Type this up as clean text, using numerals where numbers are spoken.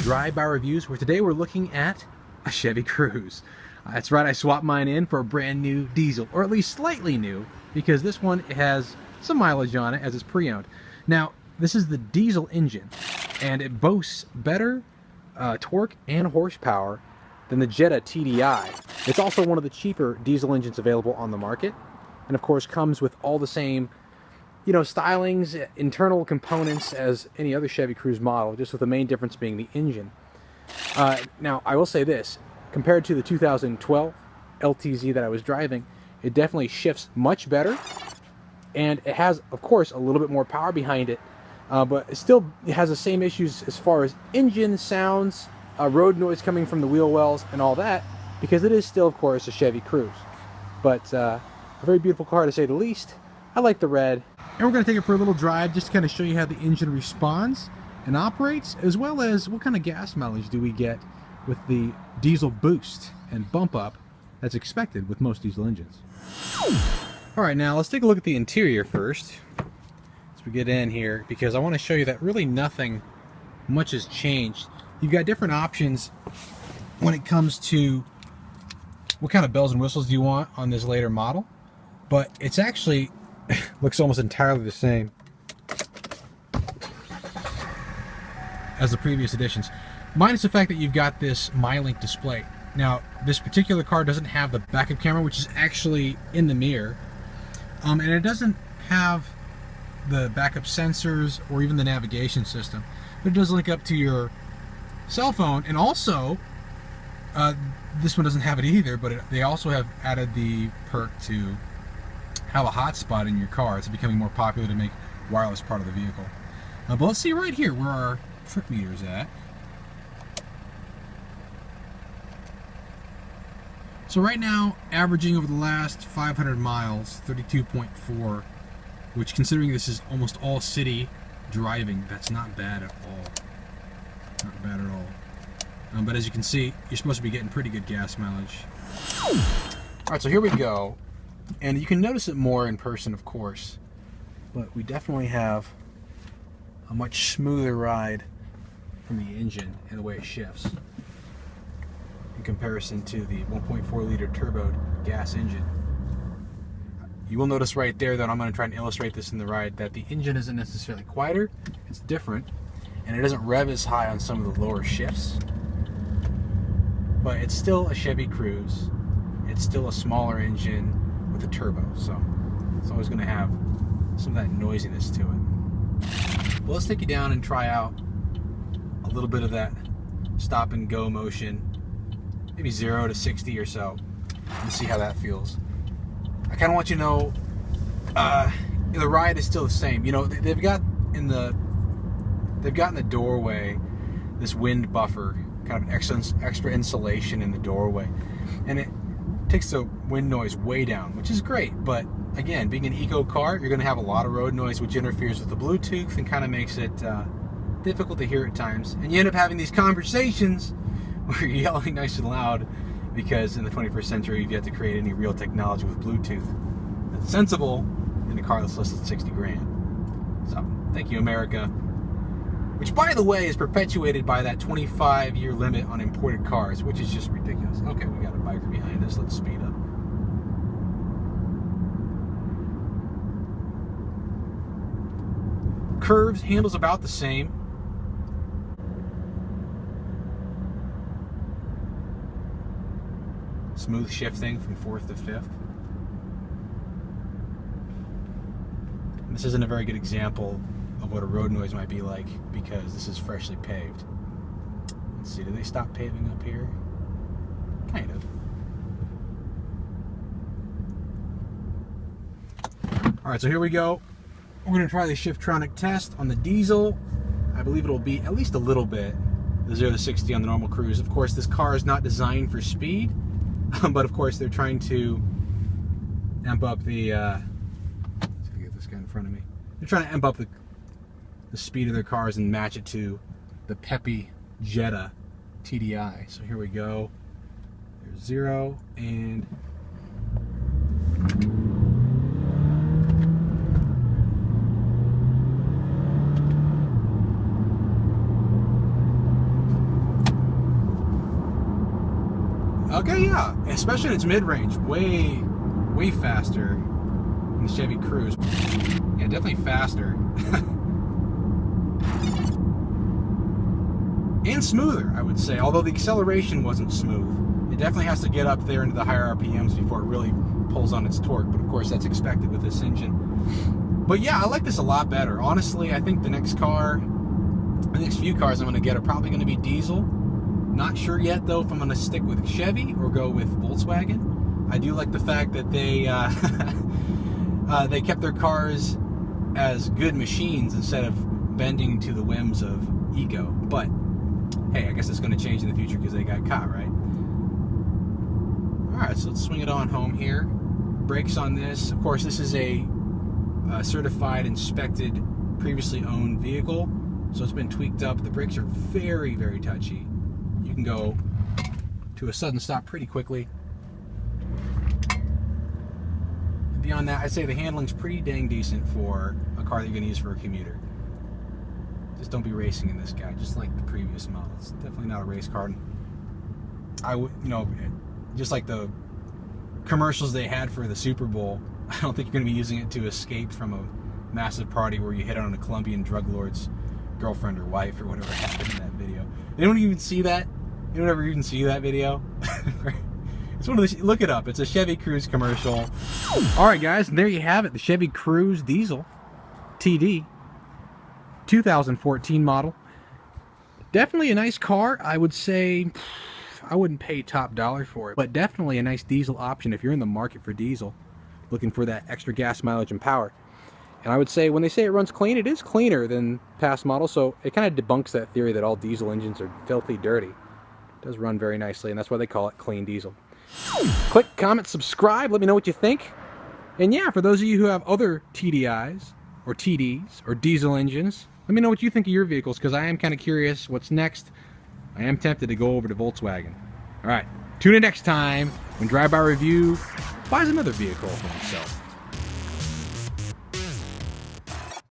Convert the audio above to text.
Drive-By Reviews, where today we're looking at a Chevy Cruze. That's right, I swapped mine in for a brand new diesel, or at least slightly new, because this one has some mileage on it as it's pre-owned. Now, this is the diesel engine, and it boasts better torque and horsepower than the Jetta TDI. It's also one of the cheaper diesel engines available on the market, and of course comes with all the same stylings, internal components as any other Chevy Cruze model, just with the main difference being the engine. Now, I will say this, compared to the 2012 LTZ that I was driving, it definitely shifts much better, and it has, of course, a little bit more power behind it, but it still has the same issues as far as engine sounds, road noise coming from the wheel wells, and all that, because it is still, of course, a Chevy Cruze. But a very beautiful car, to say the least. I like the red. And we're going to take it for a little drive just to kind of show you how the engine responds and operates, as well as what kind of gas mileage do we get with the diesel boost and bump up that's expected with most diesel engines. Alright, now let's take a look at the interior first as we get in here, because I want to show you that really nothing much has changed. You've got different options when it comes to what kind of bells and whistles do you want on this later model, but it's actually looks almost entirely the same as the previous editions, minus the fact that you've got this MyLink display. Now, this particular car doesn't have the backup camera, which is actually in the mirror, and it doesn't have the backup sensors or even the navigation system, but it does link up to your cell phone. And also, this one doesn't have it either, but they also have added the perk to have a hotspot in your car. It's becoming more popular to make wireless part of the vehicle. But let's see right here where our trip meter is at. So right now, averaging over the last 500 miles, 32.4, which, considering this is almost all city driving, that's not bad at all. Not bad at all. But as you can see, you're supposed to be getting pretty good gas mileage. Alright, so here we go. And you can notice it more in person, of course, but we definitely have a much smoother ride from the engine and the way it shifts in comparison to the 1.4 liter turbo gas engine. You will notice right there that I'm going to try and illustrate this in the ride, that the engine isn't necessarily quieter, it's different, and it doesn't rev as high on some of the lower shifts, but it's still a Chevy Cruze. It's still a smaller engine with a turbo, so it's always going to have some of that noisiness to it. Well, let's take you down and try out a little bit of that stop and go motion, maybe 0 to 60 or so, and see how that feels. I kind of want you to know the ride is still the same. They've got in the doorway this wind buffer, kind of extra insulation in the doorway, and it takes the wind noise way down, which is great. But again, being an eco car, you're going to have a lot of road noise, which interferes with the Bluetooth and kind of makes it difficult to hear at times. And you end up having these conversations where you're yelling nice and loud, because in the 21st century you've yet to create any real technology with Bluetooth that's sensible in a car that's less than 60 grand. So thank you, America. Which, by the way, is perpetuated by that 25-year limit on imported cars, which is just ridiculous. Okay, we got a biker behind us. Let's speed up. Curves, handles about the same. Smooth shifting from 4th to 5th. And this isn't a very good example of what a road noise might be like, because this is freshly paved. Let's see, did they stop paving up here? Kind of. Alright, so here we go. We're going to try the Shiftronic test on the diesel. I believe it'll be at least a little bit the 0 to 60 on the normal Cruze. Of course, this car is not designed for speed, but of course they're trying to amp up the let's see if I get this guy in front of me. They're trying to amp up the speed of their cars and match it to the peppy Jetta TDI. So here we go. There's 0 and Okay, yeah, especially in its mid-range, way faster than the Chevy Cruze. Yeah, definitely faster. And smoother, I would say, although the acceleration wasn't smooth. It definitely has to get up there into the higher RPMs before it really pulls on its torque, but of course that's expected with this engine. But yeah, I like this a lot better. Honestly, I think the next few cars I'm going to get are probably going to be diesel. Not sure yet, though, if I'm going to stick with Chevy or go with Volkswagen. I do like the fact that they they kept their cars as good machines instead of bending to the whims of ego. But hey, I guess it's going to change in the future because they got caught, right? Alright, so let's swing it on home here. Brakes on this. Of course, this is a certified, inspected, previously owned vehicle, so it's been tweaked up. The brakes are very, very touchy. You can go to a sudden stop pretty quickly. And beyond that, I'd say the handling's pretty dang decent for a car that you're going to use for a commuter. Just don't be racing in this guy, just like the previous model. It's definitely not a race car. I would, you know, just like the commercials they had for the Super Bowl, I don't think you're going to be using it to escape from a massive party where you hit on a Colombian drug lord's girlfriend or wife or whatever happened in that video. They don't even see that. You don't ever even see that video. It's one of the, look it up. It's a Chevy Cruze commercial. All right, guys, and there you have it. The Chevy Cruze diesel TD 2014 model. Definitely a nice car. I would say I wouldn't pay top dollar for it, but definitely a nice diesel option if you're in the market for diesel, looking for that extra gas mileage and power. And I would say when they say it runs clean, it is cleaner than past models, so it kind of debunks that theory that all diesel engines are filthy dirty. It does run very nicely, and that's why they call it clean diesel. Click, comment, subscribe, let me know what you think. And yeah, for those of you who have other TDIs or TDs or diesel engines, let me know what you think of your vehicles, because I am kind of curious what's next. I am tempted to go over to Volkswagen. All right, tune in next time when Drive By Review buys another vehicle for himself.